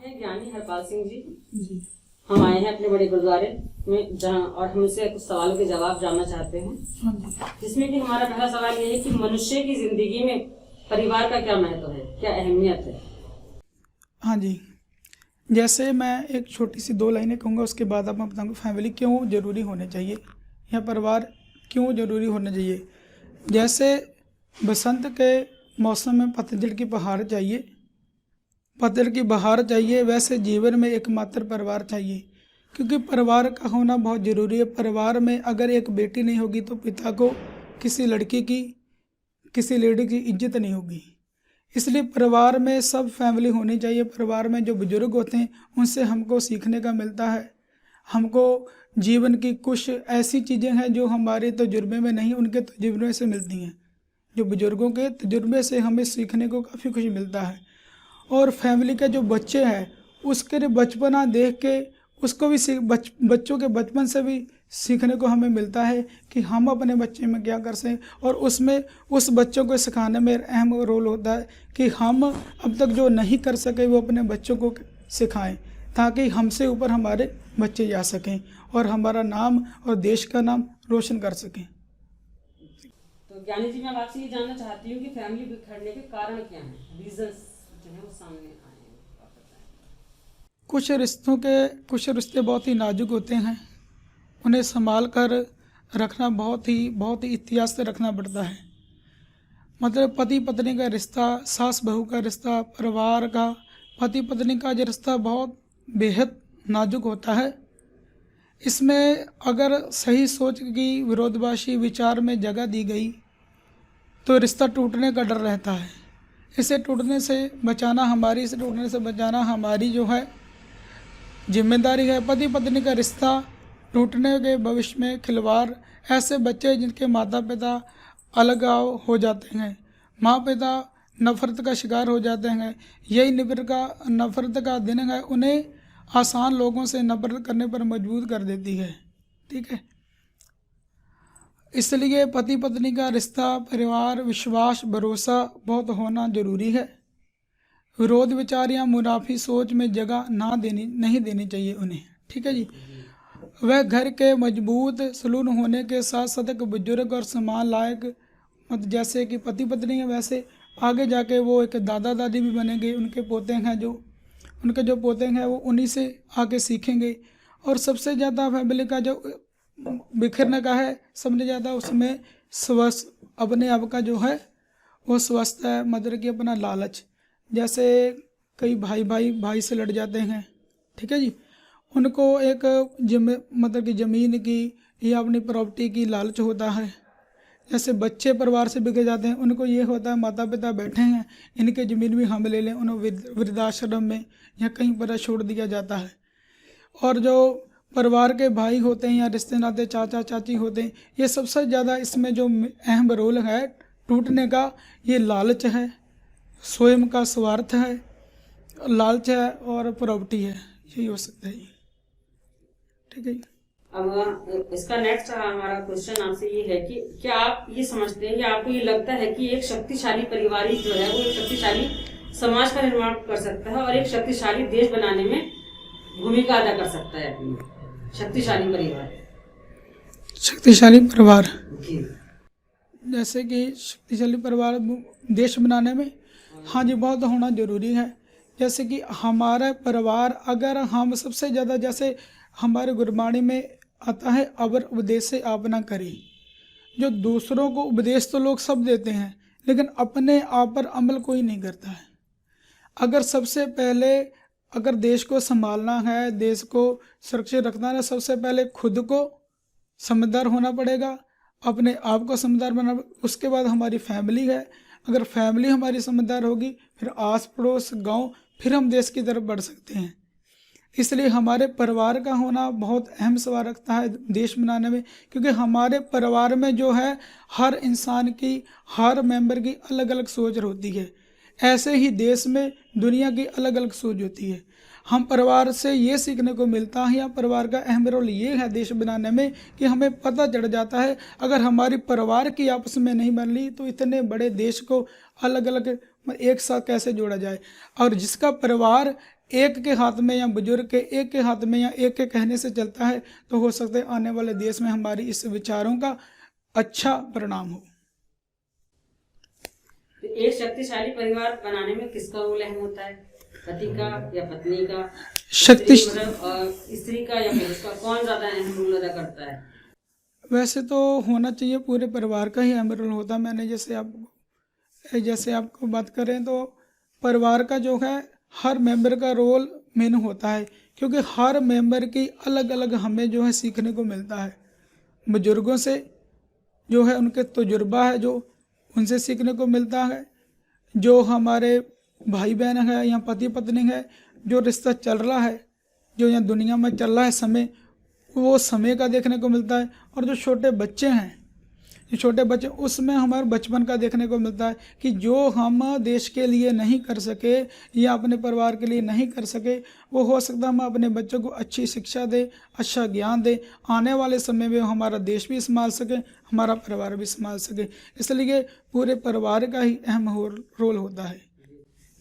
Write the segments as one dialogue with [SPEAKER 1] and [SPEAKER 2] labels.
[SPEAKER 1] हैं ज्ञानी हरपाल सिंह जी।
[SPEAKER 2] जी।
[SPEAKER 1] हम आए हैं अपने बड़े गुरुद्वारे में जहाँ और हम उससे कुछ सवालों के जवाब जानना चाहते हैं।
[SPEAKER 2] हाँ जी।
[SPEAKER 1] जिसमें कि हमारा पहला सवाल ये है कि मनुष्य की जिंदगी में परिवार का क्या महत्व है, क्या अहमियत है?
[SPEAKER 2] हाँ जी, जैसे मैं एक छोटी सी 2 लाइनें कहूँगा, उसके बाद अब मैं बताऊँगा फैमिली क्यों ज़रूरी होने चाहिए या परिवार क्यों ज़रूरी होना चाहिए। जैसे बसंत के मौसम में पतझड़ की बहार चाहिए, पतझड़ की बहार चाहिए, वैसे जीवन में एकमात्र परिवार चाहिए, क्योंकि परिवार का होना बहुत ज़रूरी है। परिवार में अगर एक बेटी नहीं होगी तो पिता को, किसी लड़की की, किसी लेडी की इज्जत नहीं होगी। इसलिए परिवार में सब फैमिली होनी चाहिए। परिवार में जो बुजुर्ग होते हैं उनसे हमको सीखने का मिलता है। हमको जीवन की कुछ ऐसी चीज़ें हैं जो हमारे तजुर्बे में नहीं, उनके तजुर्बे से मिलती हैं। जो बुजुर्गों के तजुर्बे से हमें सीखने को काफ़ी कुछ मिलता है। और फैमिली के जो बच्चे हैं उसके बचपना देख के उसको भी बच्चों के बचपन से भी सीखने को हमें मिलता है कि हम अपने बच्चे में क्या कर सकें। और उसमें उस बच्चों को सिखाने में अहम रोल होता है कि हम अब तक जो नहीं कर सके वो अपने बच्चों को सिखाएं, ताकि हमसे ऊपर हमारे बच्चे जा सकें और हमारा नाम और देश का नाम रोशन कर सकें।
[SPEAKER 1] तो ज्ञानी जी, मैं आपसे ये जानना चाहती हूँ कि फैमिली बिखरने के कारण क्या हैं, रीजंस जो है वो सामने आए हैं, आप बताएं।
[SPEAKER 2] कुछ रिश्ते बहुत ही नाजुक होते हैं, उन्हें संभाल कर रखना बहुत ही एहतियात से रखना पड़ता है। मतलब पति पत्नी का रिश्ता, सास बहू का रिश्ता, परिवार का, पति पत्नी का जो रिश्ता बहुत बेहद नाजुक होता है। इसमें अगर सही सोच की विरोधाभासी विचार में जगह दी गई तो रिश्ता टूटने का डर रहता है। इसे टूटने से बचाना हमारी जो है जिम्मेदारी है। पति पत्नी का रिश्ता टूटने के भविष्य में खिलवाड़, ऐसे बच्चे जिनके माता पिता अलगाव हो जाते हैं, माँ पिता नफरत का शिकार हो जाते हैं, यही नफरत का दिन है उन्हें आसान लोगों से नफरत करने पर मजबूर कर देती है। ठीक है, इसलिए पति पत्नी का रिश्ता, परिवार, विश्वास, भरोसा बहुत होना जरूरी है। विरोध विचार या मुनाफी सोच में जगह नहीं देनी चाहिए उन्हें। ठीक है जी। वह घर के मजबूत सलून होने के साथ साथ एक बुजुर्ग और सम्मान लायक, मतलब जैसे कि पति पत्नी है वैसे आगे जाके वो एक दादा दादी भी बनेंगे। उनके पोते हैं वो उन्हीं से आके सीखेंगे। और सबसे ज़्यादा फैमिली का जो बिखरने का है सबसे ज़्यादा, उसमें स्वस्थ अपने आप का जो है वो स्वस्थ है, मतलब कि अपना लालच। जैसे कई भाई से लड़ जाते हैं, ठीक है जी, उनको एक मतलब कि ज़मीन की या अपनी प्रॉपर्टी की लालच होता है। जैसे बच्चे परिवार से बिगड़ जाते हैं, उनको ये होता है माता पिता बैठे हैं, इनके ज़मीन भी हम ले लें, उन्हें वृद्धाश्रम में या कहीं पर छोड़ दिया जाता है। और जो परिवार के भाई होते हैं या रिश्ते नाते चाचा चाची होते हैं, ये सबसे ज़्यादा इसमें जो अहम रोल है टूटने का, ये लालच है, स्वयं का स्वार्थ है, लालच है और प्रॉपर्टी है, यही हो सकता है। ठीक है।
[SPEAKER 1] अब इसका नेक्स्ट हमारा क्वेश्चन आपसे ये है कि क्या आप ये समझते हैं या आपको ये लगता है कि एक शक्तिशाली परिवार ही जो है वो एक शक्तिशाली समाज का निर्माण कर सकता है और एक शक्तिशाली देश बनाने में भूमिका अदा कर सकता है? अपनी शक्तिशाली
[SPEAKER 2] परिवार जैसे कि शक्तिशाली परिवार देश बनाने में, हाँ जी, बहुत होना जरूरी है। जैसे कि हमारा परिवार, अगर हम सबसे ज़्यादा, जैसे हमारे गुरबाणी में आता है, अवर उपदेश से आप ना करें। जो दूसरों को उपदेश तो लोग सब देते हैं, लेकिन अपने आप पर अमल कोई नहीं करता है। अगर सबसे पहले अगर देश को संभालना है, देश को सुरक्षित रखना है, सबसे पहले खुद को समझदार होना पड़ेगा, अपने आप को समझदार बनाना। उसके बाद हमारी फैमिली है, अगर फैमिली हमारी समझदार होगी फिर आस पड़ोस गांव, फिर हम देश की तरफ बढ़ सकते हैं। इसलिए हमारे परिवार का होना बहुत अहम सवाल रखता है देश बनाने में, क्योंकि हमारे परिवार में जो है हर इंसान की, हर मेंबर की अलग अलग सोच होती है। ऐसे ही देश में दुनिया की अलग अलग सोच होती है। हम परिवार से ये सीखने को मिलता है, या परिवार का अहम रोल ये है देश बनाने में कि हमें पता चढ़ जाता है अगर हमारी परिवार की आपस में नहीं बन ली तो इतने बड़े देश को अलग अलग एक साथ कैसे जोड़ा जाए। और जिसका परिवार एक के हाथ में या बुजुर्ग के एक के हाथ में या एक के कहने से चलता है तो हो सकता है आने वाले देश में हमारी इस विचारों का अच्छा परिणाम हो।
[SPEAKER 1] तो एक शक्तिशाली परिवार बनाने में किसका रोल अहम होता है, पति का या पत्नी का, स्त्री का या पुरुष का, कौन ज्यादा अहम रोल अदा करता है?
[SPEAKER 2] वैसे तो होना चाहिए पूरे परिवार का ही अहम रोल होता है। मैंने जैसे आपको बात करें तो परिवार का जो है हर मेंबर का रोल मेन होता है, क्योंकि हर मेंबर की अलग अलग हमें जो है सीखने को मिलता है। बुजुर्गों से जो है उनके तजुर्बा है जो उनसे सीखने को मिलता है, जो हमारे भाई बहन है या पति पत्नी है, जो रिश्ता चल रहा है, जो यहाँ दुनिया में चल रहा है समय, वो समय का देखने को मिलता है। और जो छोटे बच्चे हैं, जो छोटे बच्चे, उसमें हमारे बचपन का देखने को मिलता है कि जो हम देश के लिए नहीं कर सके या अपने परिवार के लिए नहीं कर सके, वो हो सकता है हम अपने बच्चों को अच्छी शिक्षा दे, अच्छा ज्ञान दे, आने वाले समय में हमारा देश भी संभाल सके, हमारा परिवार भी संभाल सके। इसलिए पूरे परिवार का ही अहम रोल होता है।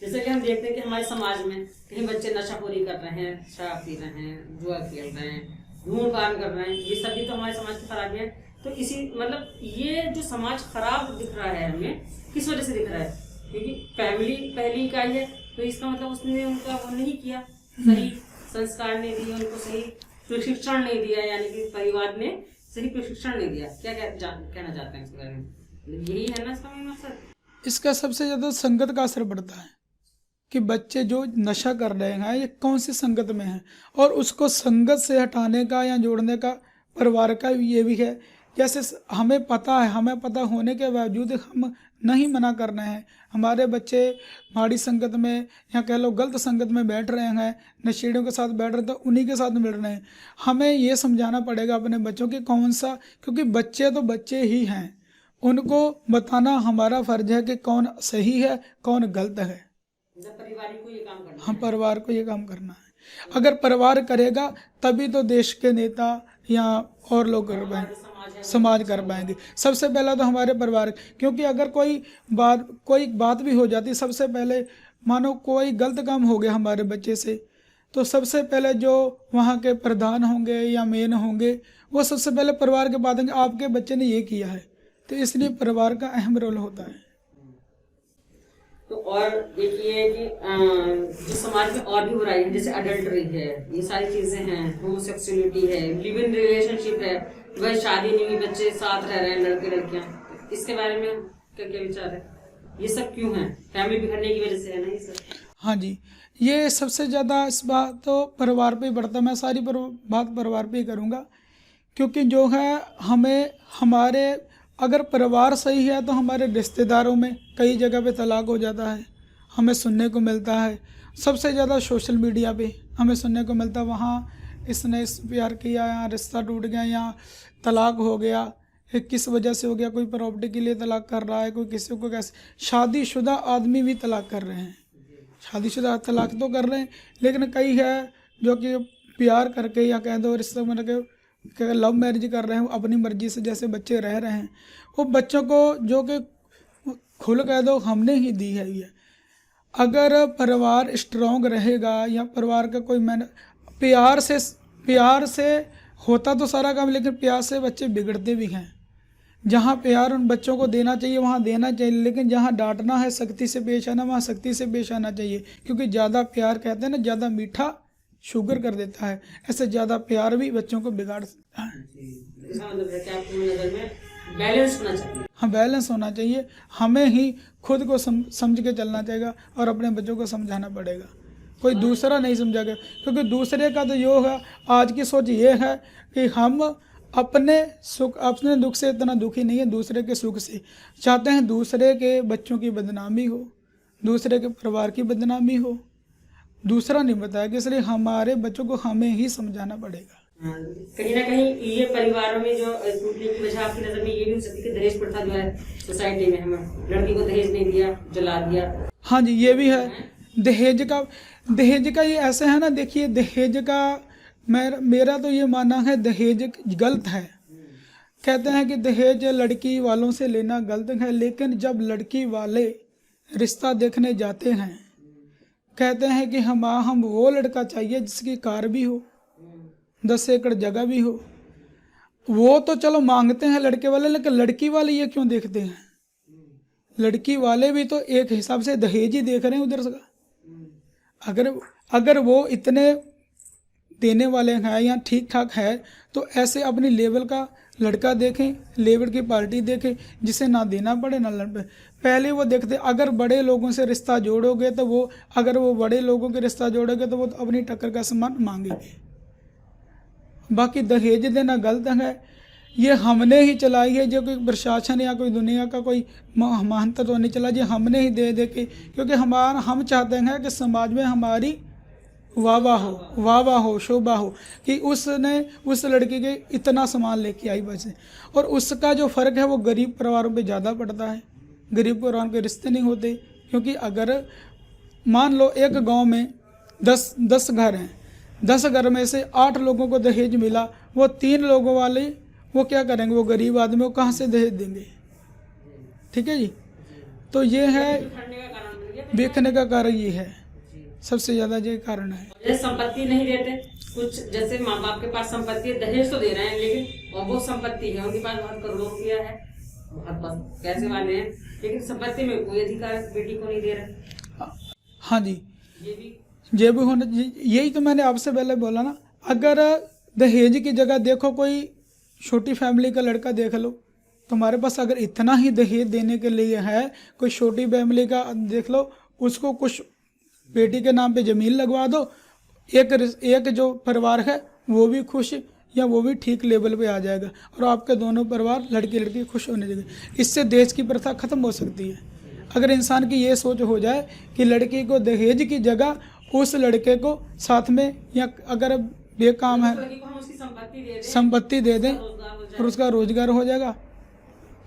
[SPEAKER 1] जैसे कि हम देखते हैं कि हमारे समाज में कहीं बच्चे नशाखोरी कर रहे हैं, शराब पी रहे हैं, जुआ खेल रहे हैं, धूम्रपान कर रहे हैं, ये सभी तो हमारे समाज की खराबी है। तो इसी मतलब ये जो समाज खराब दिख रहा है हमें, किस वजह से दिख रहा है? क्योंकि फैमिली पहली इकाई है, तो इसका मतलब उसने उनका वो नहीं किया, सही संस्कार नहीं दिए, उनको सही प्रशिक्षण नहीं दिया, यानी कि परिवार ने सही प्रशिक्षण नहीं दिया। क्या कहना चाहते हैं इसके बारे में? यही है ना इसका मेन मकसद?
[SPEAKER 2] इसका सबसे ज़्यादा संगत का असर पड़ता है कि बच्चे जो नशा कर रहे हैं ये कौन सी संगत में हैं, और उसको संगत से हटाने का या जोड़ने का परिवार का ये भी है। जैसे हमें पता होने के बावजूद हम नहीं मना कर रहे हैं, हमारे बच्चे माड़ी संगत में या कह लो गलत संगत में बैठ रहे हैं, नशेड़ियों के साथ बैठ रहे हैं, तो उन्हीं के साथ मिल रहे हैं। हमें ये समझाना पड़ेगा अपने बच्चों की कौन सा, क्योंकि बच्चे तो बच्चे ही हैं, उनको बताना हमारा फर्ज है कि कौन सही है कौन गलत है।
[SPEAKER 1] परिवार को ये काम करना
[SPEAKER 2] हम परिवार को ये काम करना है। अगर परिवार करेगा तभी तो देश के नेता या और लोग कर पाएंगे, समाज कर पाएंगे। सबसे पहला तो हमारे परिवार, क्योंकि अगर कोई बात भी हो जाती, सबसे पहले मानो कोई गलत काम हो गया हमारे बच्चे से, तो सबसे पहले जो वहाँ के प्रधान होंगे या मेन होंगे वो सबसे पहले परिवार के बात होंगे, आपके बच्चे ने ये किया है। तो इसलिए परिवार का अहम रोल होता है।
[SPEAKER 1] तो और एक ये है कि जो समाज में और भी बुराई है, जैसे अडल्टरी है, ये सारी चीजें हैं, होमोसेक्सुअलिटी है, लिव इन रिलेशनशिप है, वह शादी नहीं हुई, बच्चे साथ रह रहे हैं, लड़के लड़कियां, इसके बारे में क्या क्या विचार है? ये सब क्यों है? फैमिली बिखरने की वजह से है ना ये सब? हाँ
[SPEAKER 2] जी, ये सबसे ज़्यादा इस बात तो परिवार पे ही बढ़ता है। मैं सारी बात परिवार पे ही करूँगा, क्योंकि जो है हमें हमारे अगर परिवार सही है तो हमारे रिश्तेदारों में कई जगह पे तलाक हो जाता है, हमें सुनने को मिलता है। सबसे ज़्यादा सोशल मीडिया पे हमें सुनने को मिलता है, वहाँ इसने इस प्यार किया, यहाँ रिश्ता टूट गया, यहाँ तलाक हो गया, किस वजह से हो गया, कोई प्रॉपर्टी के लिए तलाक कर रहा है, कोई किसी को कैसे। शादीशुदा आदमी भी तलाक कर रहे हैं, शादीशुदा तलाक तो कर रहे हैं, लेकिन कई है जो कि प्यार करके या कह दो रिश्ते में रखे लव मैरिज कर रहे हैं, अपनी मर्जी से जैसे बच्चे रह रहे हैं, वो बच्चों को जो कि खुल कह दो हमने ही दी है ये। अगर परिवार स्ट्रॉन्ग रहेगा या परिवार का कोई प्यार से होता तो सारा काम, लेकिन प्यार से बच्चे बिगड़ते भी हैं। जहाँ प्यार उन बच्चों को देना चाहिए वहाँ देना चाहिए, लेकिन जहाँ डांटना है, सख्ती से पेश आना, वहाँ सख्ती से पेश आना चाहिए, क्योंकि ज़्यादा प्यार कहते हैं ना, ज़्यादा मीठा शुगर कर देता है, ऐसे ज़्यादा प्यार भी बच्चों को बिगाड़ सकता है।
[SPEAKER 1] इसका मतलब है कि आपकी नज़र में बैलेंस होना चाहिए।
[SPEAKER 2] हाँ, बैलेंस होना चाहिए। हमें ही खुद को समझ के चलना चाहिए और अपने बच्चों को समझाना पड़ेगा, कोई दूसरा नहीं समझाएगा, क्योंकि दूसरे का तो यो है, आज की सोच ये है कि हम अपने दुख से इतना दुखी नहीं है, दूसरे के सुख से चाहते हैं दूसरे के बच्चों की बदनामी हो, दूसरे के परिवार की बदनामी हो, दूसरा नहीं बताया। इसलिए हमारे बच्चों को हमें ही समझाना पड़ेगा।
[SPEAKER 1] कहीं ना कहीं ये परिवारों में जो टूटने की वजह आपकी नजर में ये भी हो सकती है कि दहेज प्रथा जो है सोसाइटी में, हमें लड़की को दहेज नहीं दिया, जला दिया।
[SPEAKER 2] हाँ जी, ये भी है। दहेज का ये ऐसे है ना, देखिए दहेज का मेरा तो ये मानना है दहेज गलत है। कहते हैं कि दहेज लड़की वालों से लेना गलत है, लेकिन जब लड़की वाले रिश्ता देखने जाते हैं कहते हैं कि हम वो लड़का चाहिए जिसकी कार भी हो, 10 एकड़ जगह भी हो। वो तो चलो मांगते हैं लड़के वाले, लेकिन लड़की वाले ये क्यों देखते हैं? लड़की वाले भी तो एक हिसाब से दहेज ही देख रहे हैं उधर से। अगर वो इतने देने वाले हैं या ठीक ठाक है, तो ऐसे अपनी लेवल का लड़का देखें, लेवल की पार्टी देखें, जिसे ना देना पड़े ना लड़ पड़े। पहले वो देखते, अगर बड़े लोगों से रिश्ता जोड़ोगे तो वो, अगर वो बड़े लोगों के रिश्ता जोड़ोगे तो वो तो अपनी टक्कर का सामान मांगेंगे। बाकी दहेज देना गलत है, ये हमने ही चलाई है, जो कोई प्रशासन या कोई दुनिया का कोई महंत तो नहीं चला, जो हमने ही दे के, क्योंकि हम चाहते हैं कि समाज में हमारी वाह हो, शोभा हो कि उसने उस लड़की के इतना सामान लेके आई बस। और उसका जो फ़र्क है वो गरीब परिवारों पे ज़्यादा पड़ता है। गरीब परिवारों के रिश्ते नहीं होते, क्योंकि अगर मान लो एक गांव में 10 घर हैं, 10 घर में से 8 लोगों को दहेज मिला, वो 3 लोगों वाले वो क्या करेंगे? वो गरीब आदमी वो कहाँ से दहेज देंगे? ठीक है जी। तो ये है देखने का कारण, ये है सबसे ज़्यादा ये कारण है।
[SPEAKER 1] जैसे संपत्ति नहीं देते कुछ, जैसे माँ बाप के पास संपत्ति है, दहेज तो दे रहे हैं, लेकिन और वो संपत्ति है, उनके पास बहुत करोड़ों रुपया है, बहुत पैसे वाले हैं, लेकिन संपत्ति में कोई अधिकार बेटी को नहीं दे रहे।
[SPEAKER 2] हाँ जी, ये भी होना, यही तो मैंने आपसे पहले बोला ना। अगर दहेज की जगह देखो, कोई छोटी फैमिली का लड़का देख लो, तुम्हारे पास अगर इतना ही दहेज देने के लिए है, कोई छोटी फैमिली का देख लो, उसको कुछ बेटी के नाम पे ज़मीन लगवा दो, एक जो परिवार है वो भी खुश या वो भी ठीक लेवल पे आ जाएगा, और आपके दोनों परिवार लड़की खुश होने लगे। इससे देश की प्रथा खत्म हो सकती है। अगर इंसान की ये सोच हो जाए कि लड़की को दहेज की जगह उस लड़के को साथ में, या अगर बेकाम है संपत्ति दे दें और उसका रोजगार हो जाएगा,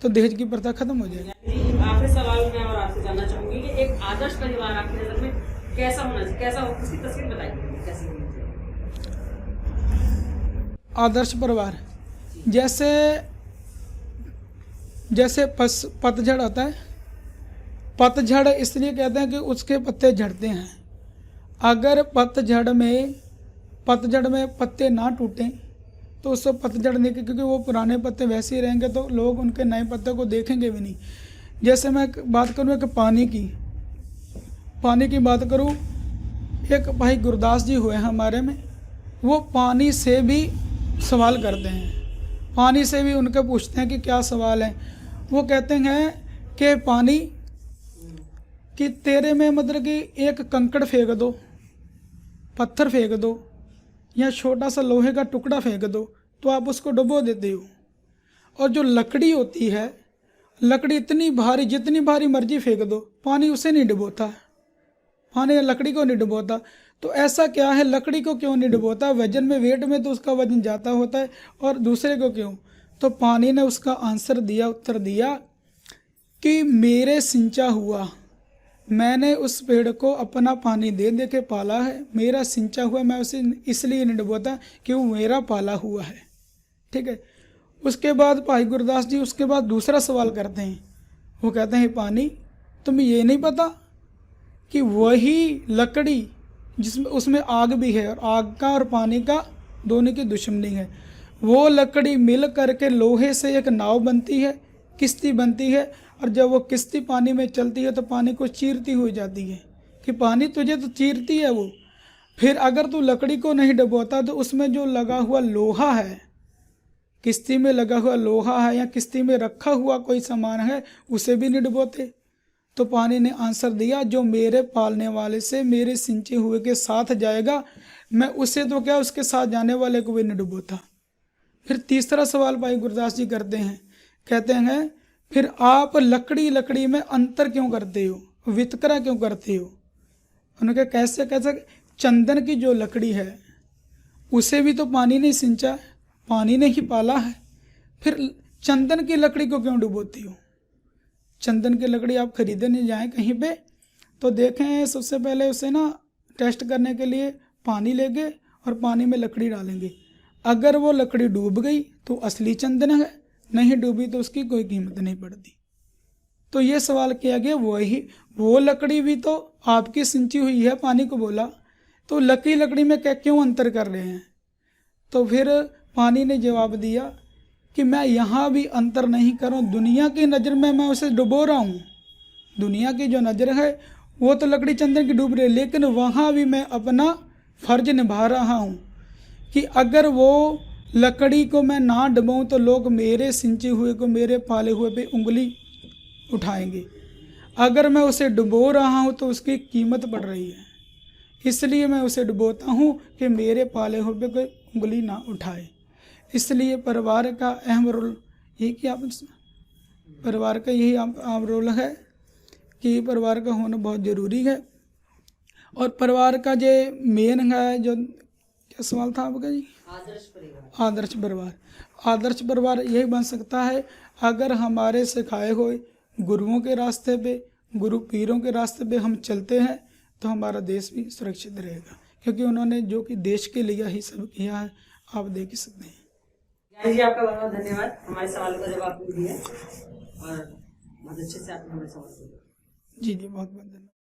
[SPEAKER 2] तो दहेज की प्रथा खत्म हो जाएगी।
[SPEAKER 1] आखिरी सवाल मैं और आपसे जानना चाहूंगी कि एक आदर्श परिवार आपकी नजर में कैसा होना चाहिए, कैसा हो, उसकी तस्वीर बताइए कैसी होनी चाहिए?
[SPEAKER 2] आदर्श परिवार जैसे पतझड़ आता है, पतझड़ इसलिए कहते हैं कि उसके पत्ते झड़ते हैं। अगर पतझड़ में पत्ते ना टूटें तो उससे पतझड़ नहीं, क्योंकि वो पुराने पत्ते वैसे ही रहेंगे तो लोग उनके नए पत्ते को देखेंगे भी नहीं। जैसे मैं बात करूँ कि पानी की बात करूँ, एक भाई गुरदास जी हुए हैं हमारे में, वो पानी से भी सवाल करते हैं, पानी से भी उनके पूछते हैं कि क्या सवाल है। वो कहते हैं कि पानी कि तेरे में मतलब कि एक कंकड़ फेंक दो, पत्थर फेंक दो, या छोटा सा लोहे का टुकड़ा फेंक दो, तो आप उसको डुबो देते हो। और जो लकड़ी होती है, लकड़ी इतनी भारी, जितनी भारी मर्जी फेंक दो, पानी उसे नहीं डुबोता, पानी लकड़ी को नहीं डुबोता। तो ऐसा क्या है, लकड़ी को क्यों नहीं डुबोता? वजन में, वेट में तो उसका वजन ज़्यादा होता है, और दूसरे को क्यों? तो पानी ने उसका आंसर दिया, उत्तर दिया कि मेरे सिंचा हुआ, मैंने उस पेड़ को अपना पानी दे दे के पाला है, मेरा सिंचा हुआ, मैं उसे इसलिए नहीं डुबोता कि वो मेरा पाला हुआ है। ठीक है। उसके बाद भाई गुरदास जी उसके बाद दूसरा सवाल करते हैं। वो कहते हैं, पानी तुम्हें ये नहीं पता कि वही लकड़ी जिसमें उसमें आग भी है, और आग का और पानी का दोनों की दुश्मनी है, वो लकड़ी मिल करके लोहे से एक नाव बनती है, किश्ती बनती है, और जब वो किश्ती पानी में चलती है तो पानी को चीरती हुई जाती है, कि पानी तुझे तो चीरती है वो। फिर अगर तू लकड़ी को नहीं डुबोता तो उसमें जो लगा हुआ लोहा है, किश्ती में लगा हुआ लोहा है, या किश्ती में रखा हुआ कोई सामान है, उसे भी नहीं डुबोते। तो पानी ने आंसर दिया, जो मेरे पालने वाले से मेरे सिंचे हुए के साथ जाएगा, मैं उसे तो क्या, उसके साथ जाने वाले को भी नहीं डुबोता। फिर तीसरा सवाल भाई गुरदास जी करते हैं, कहते हैं, फिर आप लकड़ी में अंतर क्यों करते हो, वितकरा क्यों करते हो? उन्होंने कैसे चंदन की जो लकड़ी है उसे भी तो पानी ने सिंचा, पानी ने ही पाला है, फिर चंदन की लकड़ी को क्यों डुबोती हो? चंदन की लकड़ी आप खरीदने जाएं कहीं पे तो देखें, सबसे पहले उसे ना टेस्ट करने के लिए पानी लेंगे और पानी में लकड़ी डालेंगे। अगर वो लकड़ी डूब गई तो असली चंदन है, नहीं डूबी तो उसकी कोई कीमत नहीं पड़ती। तो ये सवाल किया गया, वो लकड़ी भी तो आपकी सिंची हुई है, पानी को बोला, तो लकड़ी में क्यों अंतर कर रहे हैं? तो फिर पानी ने जवाब दिया कि मैं यहाँ भी अंतर नहीं करूँ, दुनिया की नज़र में मैं उसे डुबो रहा हूँ। दुनिया की जो नज़र है वो तो लकड़ी चंदन की डूब रही है, लेकिन वहाँ भी मैं अपना फर्ज निभा रहा हूँ कि अगर वो लकड़ी को मैं ना डुबाऊँ तो लोग मेरे सिंचे हुए को, मेरे पाले हुए पे उंगली उठाएंगे। अगर मैं उसे डुबो रहा हूँ तो उसकी कीमत बढ़ रही है, इसलिए मैं उसे डुबोता हूँ कि मेरे पाले हुए पे कोई उंगली ना उठाए। इसलिए परिवार का अहम रोल यही कि आप परिवार का यही आम रोल है कि परिवार का होना बहुत ज़रूरी है। और परिवार का जो मेन है, जो क्या सवाल था आपका जी?
[SPEAKER 1] आदर्श परिवार।
[SPEAKER 2] आदर्श परिवार यही बन सकता है अगर हमारे सिखाए हुए गुरुओं के रास्ते पे, गुरु पीरों के रास्ते पे हम चलते हैं तो हमारा देश भी सुरक्षित रहेगा, क्योंकि उन्होंने जो कि देश के लिए ही सब किया है, आप देख ही सकते हैं।
[SPEAKER 1] ज्ञानी जी, आपका बहुत बहुत धन्यवाद हमारे सवालों का जवाब दिया और बहुत अच्छे से आपने हमारे सवाल दिया।
[SPEAKER 2] जी बहुत बहुत धन्यवाद।